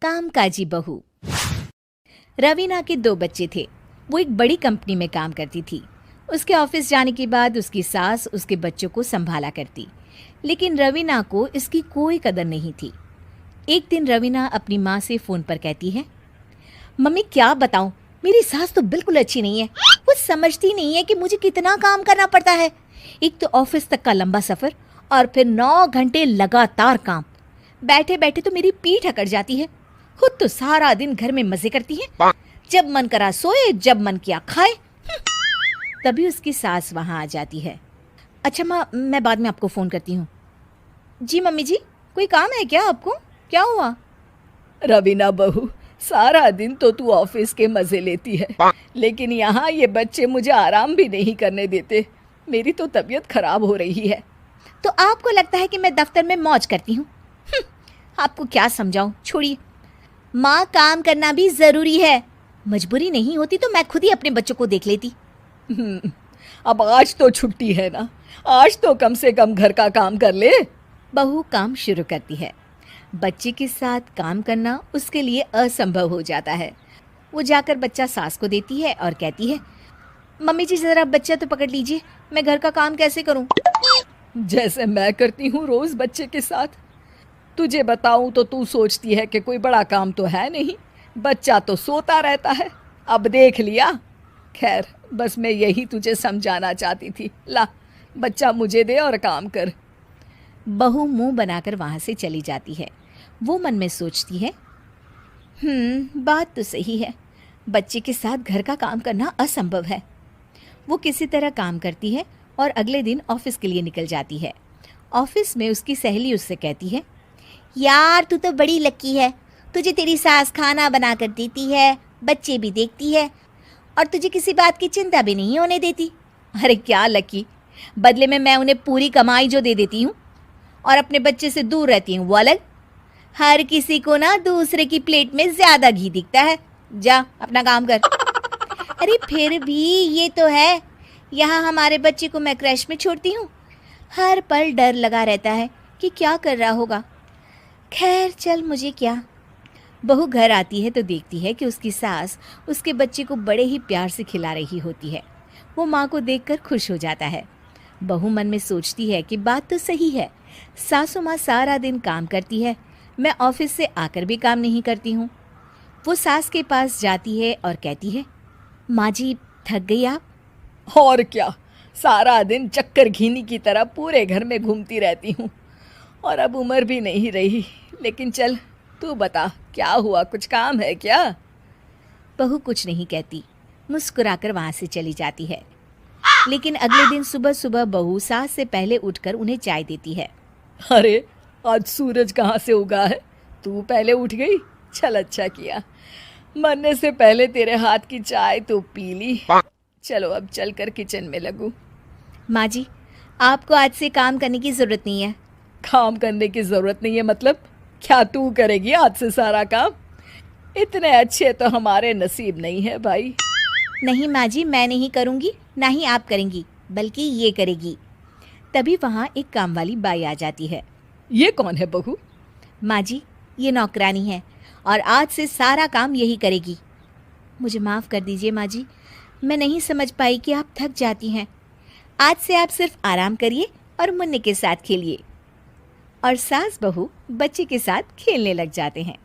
कामकाजी बहू। रवीना के 2 बच्चे थे। वो एक बड़ी कंपनी में काम करती थी। उसके ऑफिस जाने के बाद उसकी सास उसके बच्चों को संभाला करती, लेकिन रवीना को इसकी कोई कदर नहीं थी। एक दिन रवीना अपनी माँ से फ़ोन पर कहती है, मम्मी क्या बताऊँ, मेरी सास तो बिल्कुल अच्छी नहीं है। वो समझती नहीं है कि मुझे कितना काम करना पड़ता है। एक तो ऑफिस तक का लंबा सफ़र और फिर 9 घंटे लगातार काम। बैठे बैठे तो मेरी पीठ अकड़ जाती है। खुद तो सारा दिन घर में मजे करती है, जब मन करा सोए, जब मन किया खाए। तभी उसकी सास वहाँ आ जाती है। अच्छा माँ, मैं बाद में आपको फ़ोन करती हूँ। जी मम्मी जी, कोई काम है क्या आपको? क्या हुआ? रवीना बहू, सारा दिन तो तू ऑफिस के मजे लेती है, लेकिन यहाँ ये बच्चे मुझे आराम भी नहीं करने देते। मेरी तो तबीयत खराब हो रही है। तो आपको लगता है कि मैं दफ्तर में मौज करती हूँ? आपको क्या समझाऊँ, छोड़िए। माँ, काम करना भी ज़रूरी है। मजबूरी नहीं होती तो मैं खुद ही अपने बच्चों को देख लेती। अब आज तो छुट्टी है ना, आज तो कम से कम घर का काम कर ले। बहू काम शुरू करती है। बच्चे के साथ काम करना उसके लिए असंभव हो जाता है। वो जाकर बच्चा सास को देती है और कहती है, मम्मी जी ज़रा बच्चा तो पकड़ लीजिए, मैं घर का काम कैसे करूं? जैसे मैं करती हूँ रोज़ बच्चे के साथ। तुझे बताऊँ तो तू सोचती है कि कोई बड़ा काम तो है नहीं, बच्चा तो सोता रहता है। अब देख लिया। खैर, बस मैं यही तुझे समझाना चाहती थी। ला, बच्चा मुझे दे और काम कर। बहू मुंह बनाकर वहाँ से चली जाती है। वो मन में सोचती है, बात तो सही है, बच्चे के साथ घर का काम करना असंभव है। वो किसी तरह काम करती है और अगले दिन ऑफिस के लिए निकल जाती है। ऑफिस में उसकी सहेली उससे कहती है, यार तू तो बड़ी लकी है, तुझे तेरी सास खाना बना कर देती है, बच्चे भी देखती है और तुझे किसी बात की चिंता भी नहीं होने देती। अरे क्या लकी, बदले में मैं उन्हें पूरी कमाई जो दे देती हूँ और अपने बच्चे से दूर रहती हूँ वो अलग। हर किसी को ना दूसरे की प्लेट में ज़्यादा घी दिखता है। जा अपना काम कर। अरे फिर भी ये तो है, यहाँ हमारे बच्चे को मैं क्रैश में छोड़ती हूँ, हर पल डर लगा रहता है कि क्या कर रहा होगा। खैर चल, मुझे क्या। बहू घर आती है तो देखती है कि उसकी सास उसके बच्चे को बड़े ही प्यार से खिला रही होती है। वो माँ को देखकर खुश हो जाता है। बहू मन में सोचती है कि बात तो सही है, सासू माँ सारा दिन काम करती है, मैं ऑफिस से आकर भी काम नहीं करती हूँ। वो सास के पास जाती है और कहती है, माँ जी थक गई आप? और क्या, सारा दिन चक्कर घीनी की तरह पूरे घर में घूमती रहती हूँ और अब उम्र भी नहीं रही। लेकिन चल तू बता, क्या हुआ, कुछ काम है क्या? बहू कुछ नहीं कहती, मुस्कुराकर वहाँ से चली जाती है। लेकिन अगले दिन सुबह सुबह बहू सास से पहले उठकर उन्हें चाय देती है। अरे आज सूरज कहाँ से उगा है, तू पहले उठ गई। चल अच्छा किया, मरने से पहले तेरे हाथ की चाय तो पी ली। चलो अब चलकर किचन में लगूं। माँ जी, आपको आज से काम करने की ज़रूरत नहीं है। काम करने की ज़रूरत नहीं है मतलब? क्या तू करेगी आज से सारा काम? इतने अच्छे तो हमारे नसीब नहीं है भाई। नहीं माँ जी, मैं नहीं करूँगी, ना ही आप करेंगी, बल्कि ये करेगी। तभी वहाँ एक काम वाली बाई आ जाती है। ये कौन है बहू? माँ जी, ये नौकरानी है और आज से सारा काम यही करेगी। मुझे माफ़ कर दीजिए माँ जी, मैं नहीं समझ पाई कि आप थक जाती हैं। आज से आप सिर्फ आराम करिए और मुन्ने के साथ खेलिए। और सास बहू बच्चे के साथ खेलने लग जाते हैं।